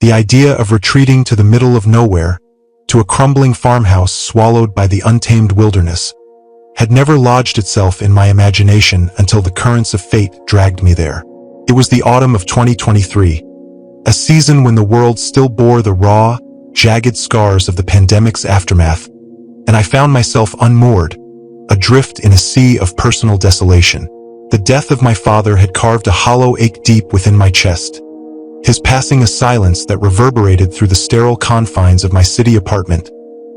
The idea of retreating to the middle of nowhere, to a crumbling farmhouse swallowed by the untamed wilderness, had never lodged itself in my imagination until the currents of fate dragged me there. It was the autumn of 2023, a season when the world still bore the raw, jagged scars of the pandemic's aftermath, and I found myself unmoored, adrift in a sea of personal desolation. The death of my father had carved a hollow ache deep within my chest, his passing a silence that reverberated through the sterile confines of my city apartment,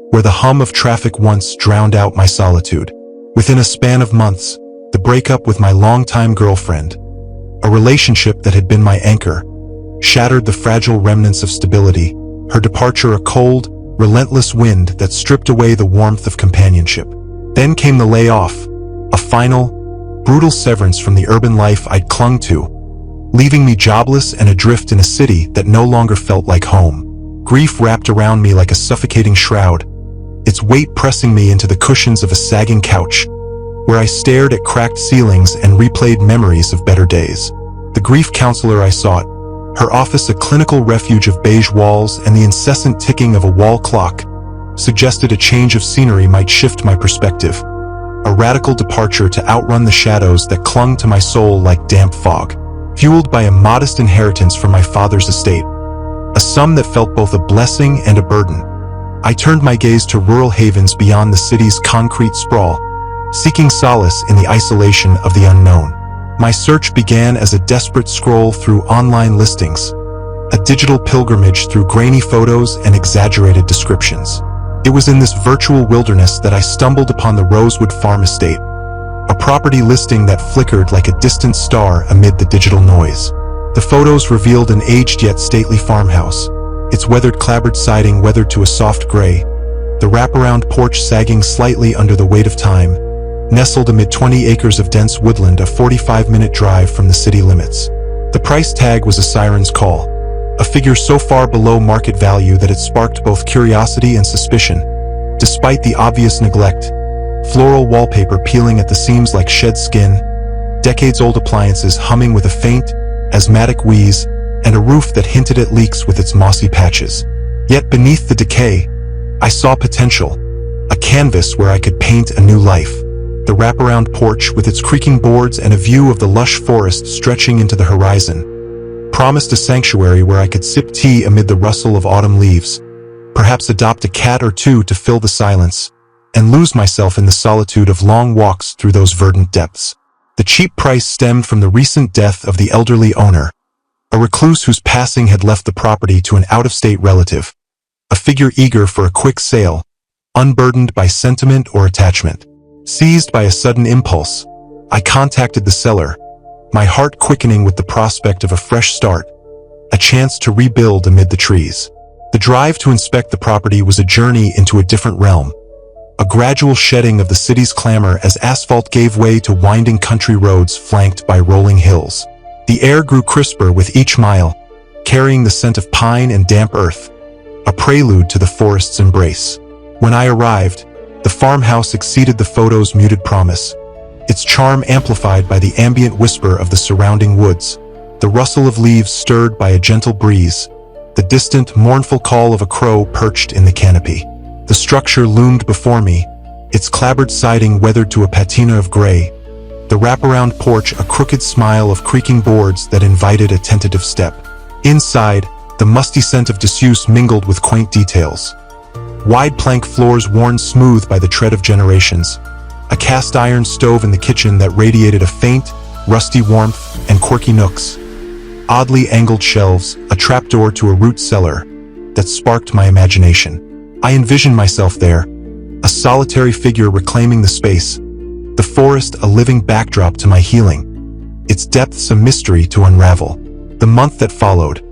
where the hum of traffic once drowned out my solitude. Within a span of months, the breakup with my longtime girlfriend, a relationship that had been my anchor, shattered the fragile remnants of stability, her departure a cold, relentless wind that stripped away the warmth of companionship. Then came the layoff, a final, brutal severance from the urban life I'd clung to, leaving me jobless and adrift in a city that no longer felt like home. Grief wrapped around me like a suffocating shroud, its weight pressing me into the cushions of a sagging couch, where I stared at cracked ceilings and replayed memories of better days. The grief counselor I sought, her office a clinical refuge of beige walls and the incessant ticking of a wall clock, suggested a change of scenery might shift my perspective, a radical departure to outrun the shadows that clung to my soul like damp fog. Fueled by a modest inheritance from my father's estate, a sum that felt both a blessing and a burden, I turned my gaze to rural havens beyond the city's concrete sprawl, seeking solace in the isolation of the unknown. My search began as a desperate scroll through online listings, a digital pilgrimage through grainy photos and exaggerated descriptions. It was in this virtual wilderness that I stumbled upon the Rosewood farm estate, a property listing that flickered like a distant star amid the digital noise. The photos revealed an aged yet stately farmhouse, its weathered clapboard siding weathered to a soft gray, the wraparound porch sagging slightly under the weight of time, nestled amid 20 acres of dense woodland, a 45-minute drive from the city limits. The price tag was a siren's call, a figure so far below market value that it sparked both curiosity and suspicion. Despite the obvious neglect, floral wallpaper peeling at the seams like shed skin, decades-old appliances humming with a faint, asthmatic wheeze, and a roof that hinted at leaks with its mossy patches. Yet beneath the decay, I saw potential, a canvas where I could paint a new life. The wraparound porch with its creaking boards and a view of the lush forest stretching into the horizon promised a sanctuary where I could sip tea amid the rustle of autumn leaves, perhaps adopt a cat or two to fill the silence, and lose myself in the solitude of long walks through those verdant depths. The cheap price stemmed from the recent death of the elderly owner, a recluse whose passing had left the property to an out-of-state relative, a figure eager for a quick sale, unburdened by sentiment or attachment. Seized by a sudden impulse, I contacted the seller, my heart quickening with the prospect of a fresh start, a chance to rebuild amid the trees. The drive to inspect the property was a journey into a different realm, a gradual shedding of the city's clamor as asphalt gave way to winding country roads flanked by rolling hills. The air grew crisper with each mile, carrying the scent of pine and damp earth, a prelude to the forest's embrace. When I arrived, the farmhouse exceeded the photo's muted promise, its charm amplified by the ambient whisper of the surrounding woods, the rustle of leaves stirred by a gentle breeze, the distant, mournful call of a crow perched in the canopy. The structure loomed before me, its clapboard siding weathered to a patina of gray, the wraparound porch a crooked smile of creaking boards that invited a tentative step. Inside, the musty scent of disuse mingled with quaint details. Wide plank floors worn smooth by the tread of generations, a cast iron stove in the kitchen that radiated a faint, rusty warmth, and quirky nooks, oddly angled shelves, a trapdoor to a root cellar that sparked my imagination. I envisioned myself there, a solitary figure reclaiming the space, the forest a living backdrop to my healing, its depths a mystery to unravel. The month that followed,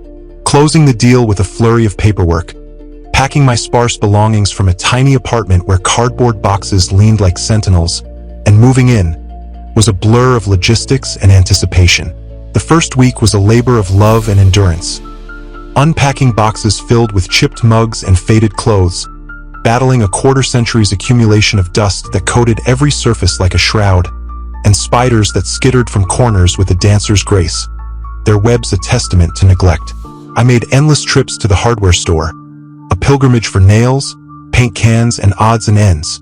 closing the deal with a flurry of paperwork, packing my sparse belongings from a tiny apartment where cardboard boxes leaned like sentinels, and moving in, was a blur of logistics and anticipation. The first week was a labor of love and endurance, unpacking boxes filled with chipped mugs and faded clothes, battling a quarter-century's accumulation of dust that coated every surface like a shroud, and spiders that skittered from corners with a dancer's grace, their webs a testament to neglect. I made endless trips to the hardware store, a pilgrimage for nails, paint cans, and odds and ends.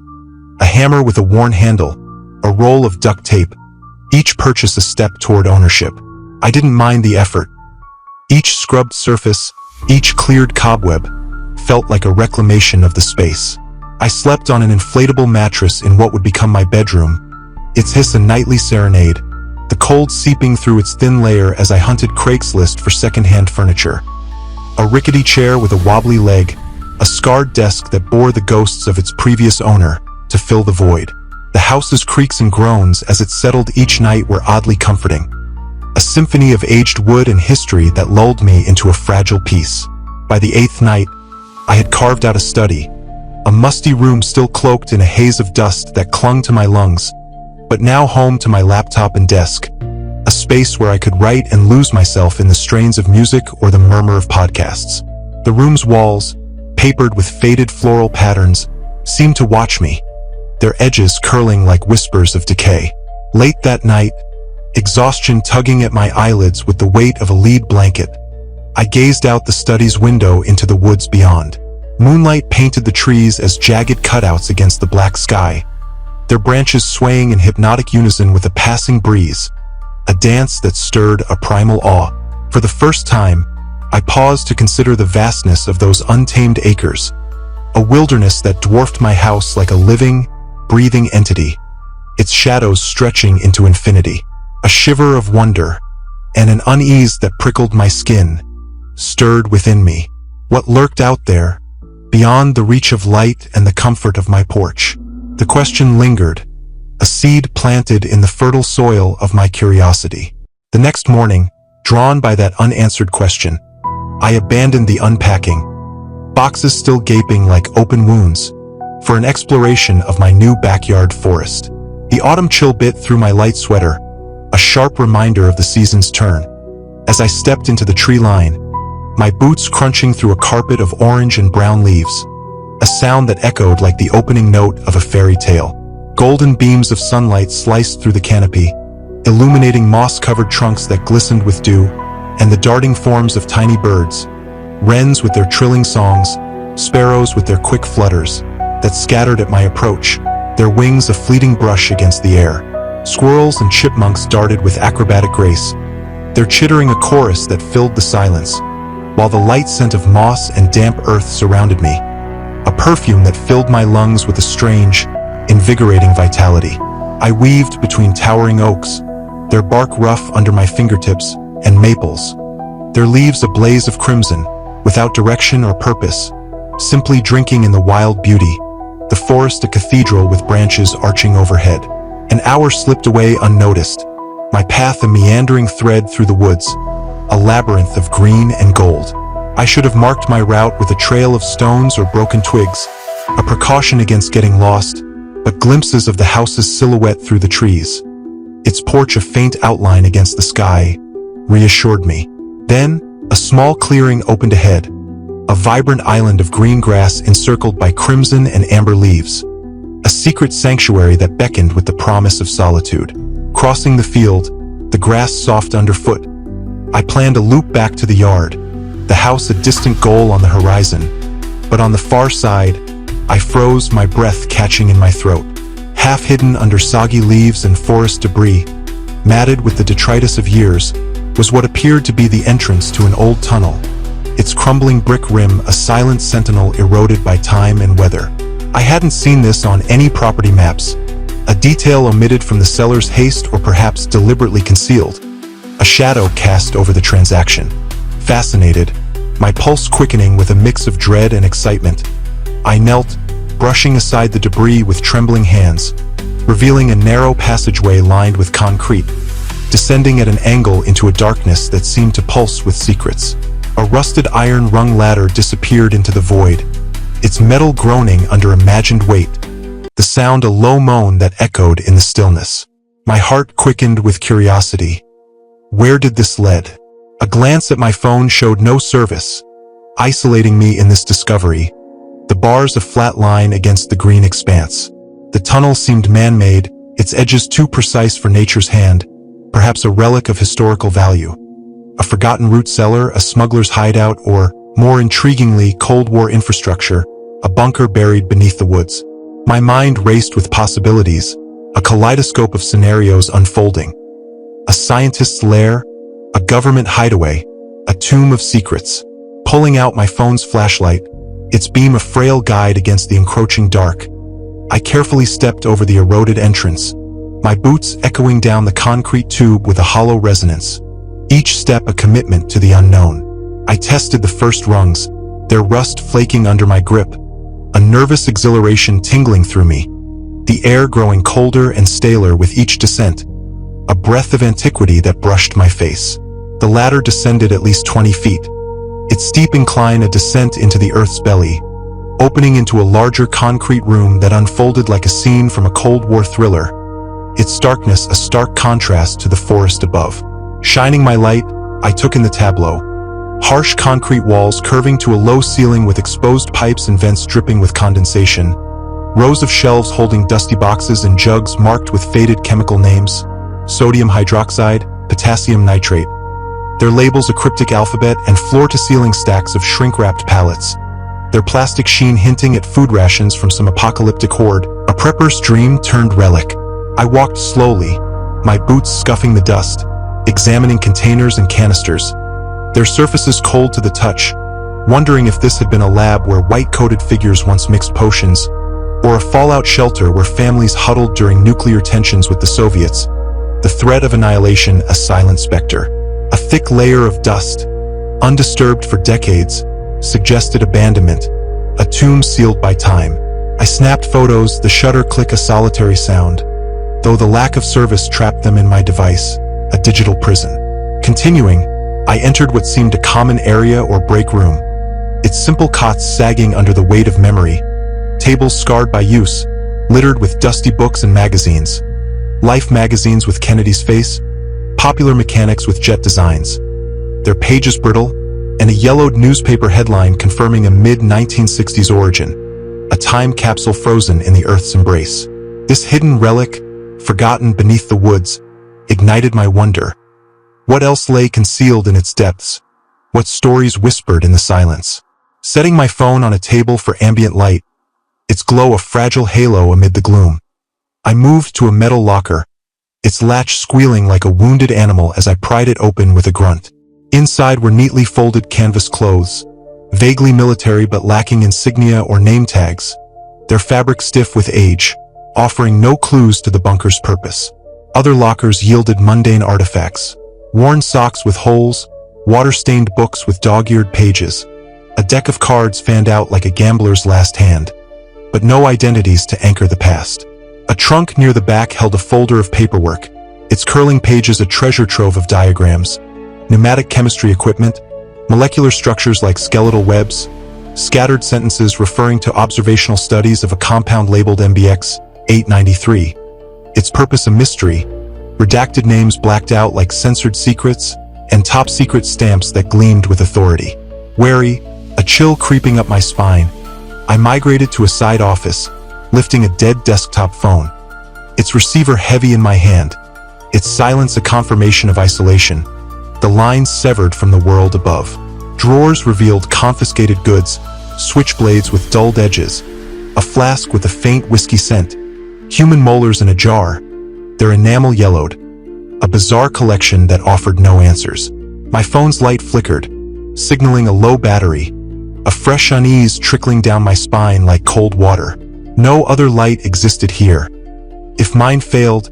A hammer with a worn handle, a roll of duct tape, each purchase a step toward ownership. I didn't mind the effort. Each scrubbed surface, each cleared cobweb, felt like a reclamation of the space. I slept on an inflatable mattress in what would become my bedroom, its hiss a nightly serenade, the cold seeping through its thin layer as I hunted Craigslist for second-hand furniture. A rickety chair with a wobbly leg, a scarred desk that bore the ghosts of its previous owner to fill the void. The house's creaks and groans as it settled each night were oddly comforting. A symphony of aged wood and history that lulled me into a fragile peace. By the 8th night, I had carved out a study, a musty room still cloaked in a haze of dust that clung to my lungs, but now home to my laptop and desk, a space where I could write and lose myself in the strains of music or the murmur of podcasts. The room's walls, papered with faded floral patterns, seemed to watch me, their edges curling like whispers of decay. Late that night, exhaustion tugging at my eyelids with the weight of a lead blanket, I gazed out the study's window into the woods beyond. Moonlight painted the trees as jagged cutouts against the black sky, their branches swaying in hypnotic unison with a passing breeze, a dance that stirred a primal awe. For the first time, I paused to consider the vastness of those untamed acres, a wilderness that dwarfed my house like a living, breathing entity, its shadows stretching into infinity. A shiver of wonder, and an unease that prickled my skin, stirred within me. What lurked out there, beyond the reach of light and the comfort of my porch? The question lingered, a seed planted in the fertile soil of my curiosity. The next morning, drawn by that unanswered question, I abandoned the unpacking, boxes still gaping like open wounds, for an exploration of my new backyard forest. The autumn chill bit through my light sweater, a sharp reminder of the season's turn. As I stepped into the tree line, my boots crunching through a carpet of orange and brown leaves, a sound that echoed like the opening note of a fairy tale. Golden beams of sunlight sliced through the canopy, illuminating moss-covered trunks that glistened with dew, and the darting forms of tiny birds, wrens with their trilling songs, sparrows with their quick flutters, that scattered at my approach, their wings a fleeting brush against the air. Squirrels and chipmunks darted with acrobatic grace, their chittering a chorus that filled the silence, while the light scent of moss and damp earth surrounded me, a perfume that filled my lungs with a strange, invigorating vitality. I weaved between towering oaks, their bark rough under my fingertips, and maples, their leaves a blaze of crimson, without direction or purpose, simply drinking in the wild beauty, the forest a cathedral with branches arching overhead. An hour slipped away unnoticed, my path a meandering thread through the woods, a labyrinth of green and gold. I should have marked my route with a trail of stones or broken twigs, a precaution against getting lost, but glimpses of the house's silhouette through the trees, its porch a faint outline against the sky, reassured me. Then, a small clearing opened ahead, a vibrant island of green grass encircled by crimson and amber leaves, a secret sanctuary that beckoned with the promise of solitude. Crossing the field, the grass soft underfoot, I planned a loop back to the yard, the house a distant goal on the horizon, but on the far side, I froze, my breath catching in my throat. Half hidden under soggy leaves and forest debris, matted with the detritus of years, was what appeared to be the entrance to an old tunnel, its crumbling brick rim a silent sentinel eroded by time and weather. I hadn't seen this on any property maps, a detail omitted from the seller's haste or perhaps deliberately concealed, a shadow cast over the transaction. Fascinated, my pulse quickening with a mix of dread and excitement, I knelt, brushing aside the debris with trembling hands, revealing a narrow passageway lined with concrete, descending at an angle into a darkness that seemed to pulse with secrets. A rusted iron-rung ladder disappeared into the void, its metal groaning under imagined weight, the sound a low moan that echoed in the stillness. My heart quickened with curiosity. Where did this lead? A glance at my phone showed no service, isolating me in this discovery, the bars a flat line against the green expanse. The tunnel seemed man-made, its edges too precise for nature's hand, perhaps a relic of historical value. A forgotten root cellar, a smuggler's hideout, or, more intriguingly, Cold War infrastructure, a bunker buried beneath the woods. My mind raced with possibilities, a kaleidoscope of scenarios unfolding. A scientist's lair, a government hideaway, a tomb of secrets. Pulling out my phone's flashlight, its beam a frail guide against the encroaching dark, I carefully stepped over the eroded entrance, my boots echoing down the concrete tube with a hollow resonance. Each step a commitment to the unknown. I tested the first rungs, their rust flaking under my grip, a nervous exhilaration tingling through me, the air growing colder and staler with each descent, a breath of antiquity that brushed my face. The ladder descended at least 20 feet, its steep incline a descent into the earth's belly, opening into a larger concrete room that unfolded like a scene from a Cold War thriller, its darkness a stark contrast to the forest above. Shining my light, I took in the tableau. Harsh concrete walls curving to a low ceiling with exposed pipes and vents dripping with condensation. Rows of shelves holding dusty boxes and jugs marked with faded chemical names. Sodium hydroxide, potassium nitrate. Their labels a cryptic alphabet and floor-to-ceiling stacks of shrink-wrapped pallets. Their plastic sheen hinting at food rations from some apocalyptic horde. A prepper's dream turned relic. I walked slowly, my boots scuffing the dust, examining containers and canisters, their surfaces cold to the touch, wondering if this had been a lab where white-coated figures once mixed potions, or a fallout shelter where families huddled during nuclear tensions with the Soviets. The threat of annihilation a silent specter. A thick layer of dust, undisturbed for decades, suggested abandonment, a tomb sealed by time. I snapped photos, the shutter click a solitary sound, though the lack of service trapped them in my device, a digital prison. Continuing, I entered what seemed a common area or break room, its simple cots sagging under the weight of memory, tables scarred by use, littered with dusty books and magazines. Life magazines with Kennedy's face, Popular Mechanics with jet designs, their pages brittle, and a yellowed newspaper headline confirming a mid-1960s origin, a time capsule frozen in the Earth's embrace. This hidden relic, forgotten beneath the woods, ignited my wonder. What else lay concealed in its depths? What stories whispered in the silence? Setting my phone on a table for ambient light, its glow a fragile halo amid the gloom, I moved to a metal locker, its latch squealing like a wounded animal as I pried it open with a grunt. Inside were neatly folded canvas clothes, vaguely military but lacking insignia or name tags, their fabric stiff with age, offering no clues to the bunker's purpose. Other lockers yielded mundane artifacts, worn socks with holes, water-stained books with dog-eared pages, a deck of cards fanned out like a gambler's last hand, but no identities to anchor the past. A trunk near the back held a folder of paperwork, its curling pages a treasure trove of diagrams, pneumatic chemistry equipment, molecular structures like skeletal webs, scattered sentences referring to observational studies of a compound labeled MBX 893. Its purpose a mystery, redacted names blacked out like censored secrets, and top-secret stamps that gleamed with authority. Wary, a chill creeping up my spine, I migrated to a side office, lifting a dead desktop phone, its receiver heavy in my hand, its silence a confirmation of isolation, the lines severed from the world above. Drawers revealed confiscated goods, switchblades with dulled edges, a flask with a faint whiskey scent, human molars in a jar, their enamel yellowed, a bizarre collection that offered no answers. My phone's light flickered, signaling a low battery, a fresh unease trickling down my spine like cold water. No other light existed here. If mine failed,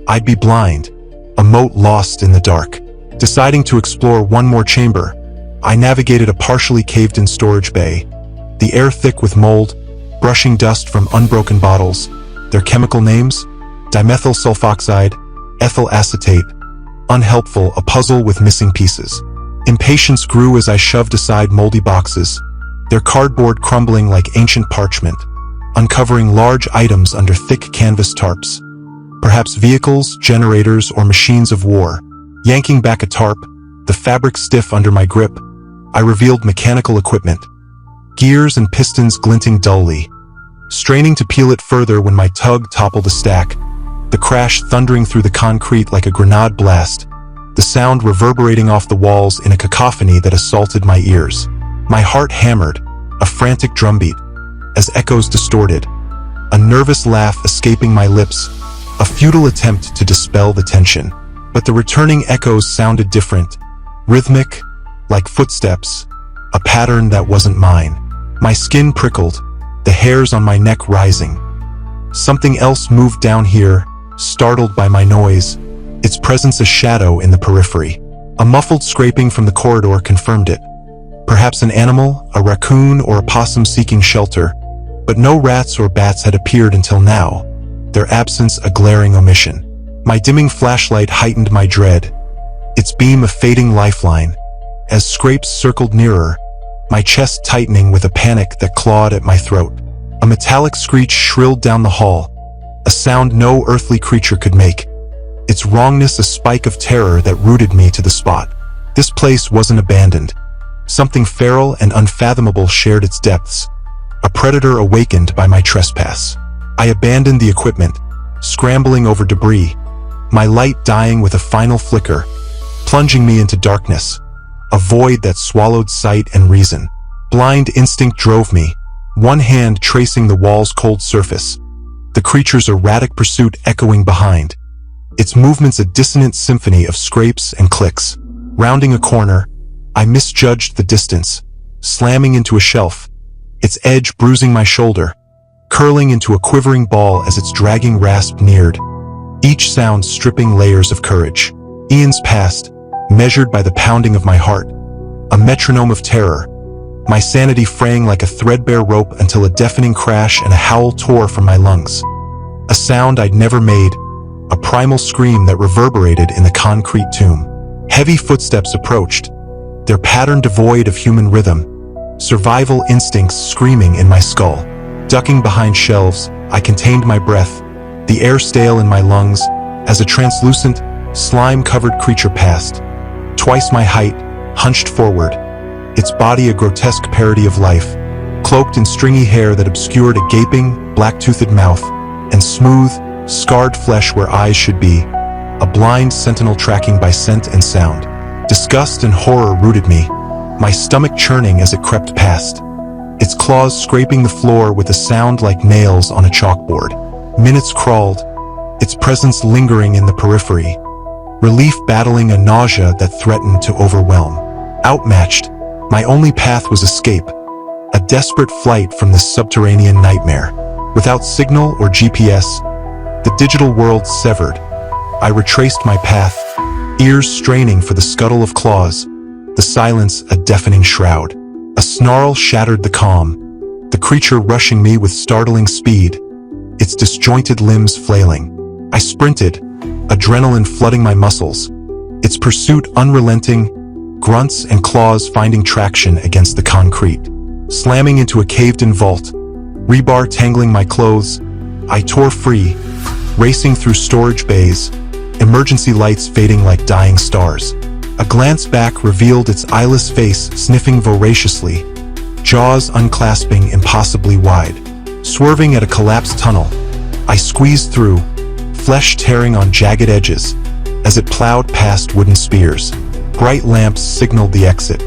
I'd be blind, a mote lost in the dark. Deciding to explore one more chamber, I navigated a partially caved-in storage bay, the air thick with mold, brushing dust from unbroken bottles, their chemical names, dimethyl sulfoxide, ethyl acetate, unhelpful, a puzzle with missing pieces. Impatience grew as I shoved aside moldy boxes, their cardboard crumbling like ancient parchment, uncovering large items under thick canvas tarps. Perhaps vehicles, generators, or machines of war. Yanking back a tarp, the fabric stiff under my grip, I revealed mechanical equipment, gears and pistons glinting dully. Straining to peel it further when my tug toppled a stack, the crash thundering through the concrete like a grenade blast, the sound reverberating off the walls in a cacophony that assaulted my ears. My heart hammered, a frantic drumbeat, as echoes distorted, a nervous laugh escaping my lips, a futile attempt to dispel the tension. But the returning echoes sounded different, rhythmic, like footsteps, a pattern that wasn't mine. My skin prickled, the hairs on my neck rising. Something else moved down here, startled by my noise, its presence a shadow in the periphery. A muffled scraping from the corridor confirmed it. Perhaps an animal, a raccoon or a possum seeking shelter, but no rats or bats had appeared until now, their absence a glaring omission. My dimming flashlight heightened my dread, its beam a fading lifeline. As scrapes circled nearer, my chest tightening with a panic that clawed at my throat. A metallic screech shrilled down the hall, a sound no earthly creature could make, its wrongness a spike of terror that rooted me to the spot. This place wasn't abandoned. Something feral and unfathomable shared its depths, a predator awakened by my trespass. I abandoned the equipment, scrambling over debris, my light dying with a final flicker, plunging me into darkness, a void that swallowed sight and reason. Blind instinct drove me, one hand tracing the wall's cold surface, the creature's erratic pursuit echoing behind, its movements a dissonant symphony of scrapes and clicks. Rounding a corner, I misjudged the distance, slamming into a shelf, its edge bruising my shoulder, curling into a quivering ball as its dragging rasp neared, each sound stripping layers of courage. Eons passed, measured by the pounding of my heart, a metronome of terror, my sanity fraying like a threadbare rope until a deafening crash and a howl tore from my lungs. A sound I'd never made, a primal scream that reverberated in the concrete tomb. Heavy footsteps approached, their pattern devoid of human rhythm, survival instincts screaming in my skull. Ducking behind shelves, I contained my breath, the air stale in my lungs, as a translucent, slime-covered creature passed. Twice my height, hunched forward, its body a grotesque parody of life, cloaked in stringy hair that obscured a gaping, black-toothed mouth, and smooth, scarred flesh where eyes should be, a blind sentinel tracking by scent and sound. Disgust and horror rooted me, my stomach churning as it crept past, its claws scraping the floor with a sound like nails on a chalkboard. Minutes crawled, its presence lingering in the periphery, relief battling a nausea that threatened to overwhelm. Outmatched, my only path was escape, a desperate flight from this subterranean nightmare. Without signal or GPS, the digital world severed, I retraced my path, ears straining for the scuttle of claws, the silence a deafening shroud. A snarl shattered the calm, the creature rushing me with startling speed, its disjointed limbs flailing. I sprinted, adrenaline flooding my muscles, its pursuit unrelenting, grunts and claws finding traction against the concrete. Slamming into a caved-in vault, rebar tangling my clothes, I tore free, racing through storage bays, emergency lights fading like dying stars. A glance back revealed its eyeless face sniffing voraciously, jaws unclasping impossibly wide. Swerving at a collapsed tunnel, I squeezed through, flesh tearing on jagged edges, as it plowed past wooden spears. Bright lamps signaled the exit.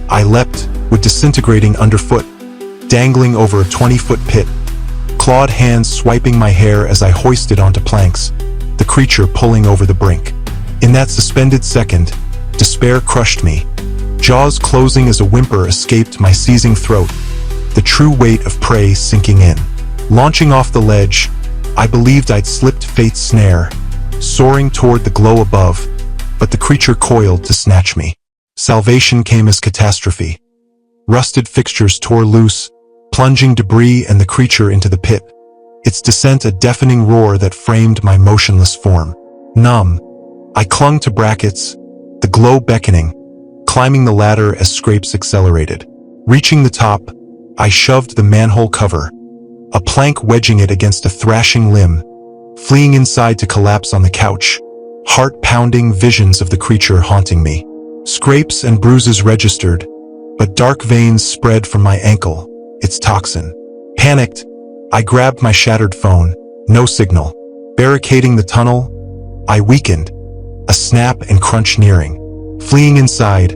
I leapt, with disintegrating underfoot, dangling over a 20-foot pit, clawed hands swiping my hair as I hoisted onto planks, the creature pulling over the brink. In that suspended second, despair crushed me, jaws closing as a whimper escaped my seizing throat, the true weight of prey sinking in. Launching off the ledge, I believed I'd slipped fate's snare, soaring toward the glow above, but the creature coiled to snatch me. Salvation came as catastrophe. Rusted fixtures tore loose, plunging debris and the creature into the pit, its descent a deafening roar that framed my motionless form. Numb, I clung to brackets, the glow beckoning, climbing the ladder as scrapes accelerated. Reaching the top, I shoved the manhole cover, a plank wedging it against a thrashing limb, fleeing inside to collapse on the couch, heart-pounding visions of the creature haunting me. Scrapes and bruises registered, but dark veins spread from my ankle, its toxin. Panicked, I grabbed my shattered phone, no signal. Barricading the tunnel, I weakened, a snap and crunch nearing. Fleeing inside,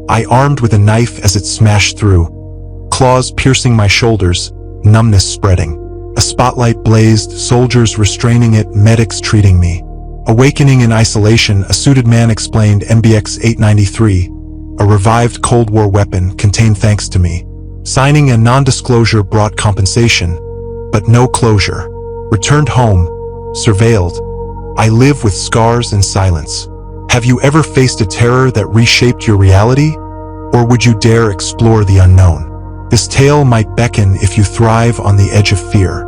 I armed with a knife as it smashed through, claws piercing my shoulders, numbness spreading. A spotlight blazed, soldiers restraining it, medics treating me. Awakening in isolation, a suited man explained MBX 893, a revived Cold War weapon contained thanks to me. Signing a non-disclosure brought compensation, but no closure. Returned home, surveilled. I live with scars and silence. Have you ever faced a terror that reshaped your reality? Or would you dare explore the unknown? This tale might beckon if you thrive on the edge of fear.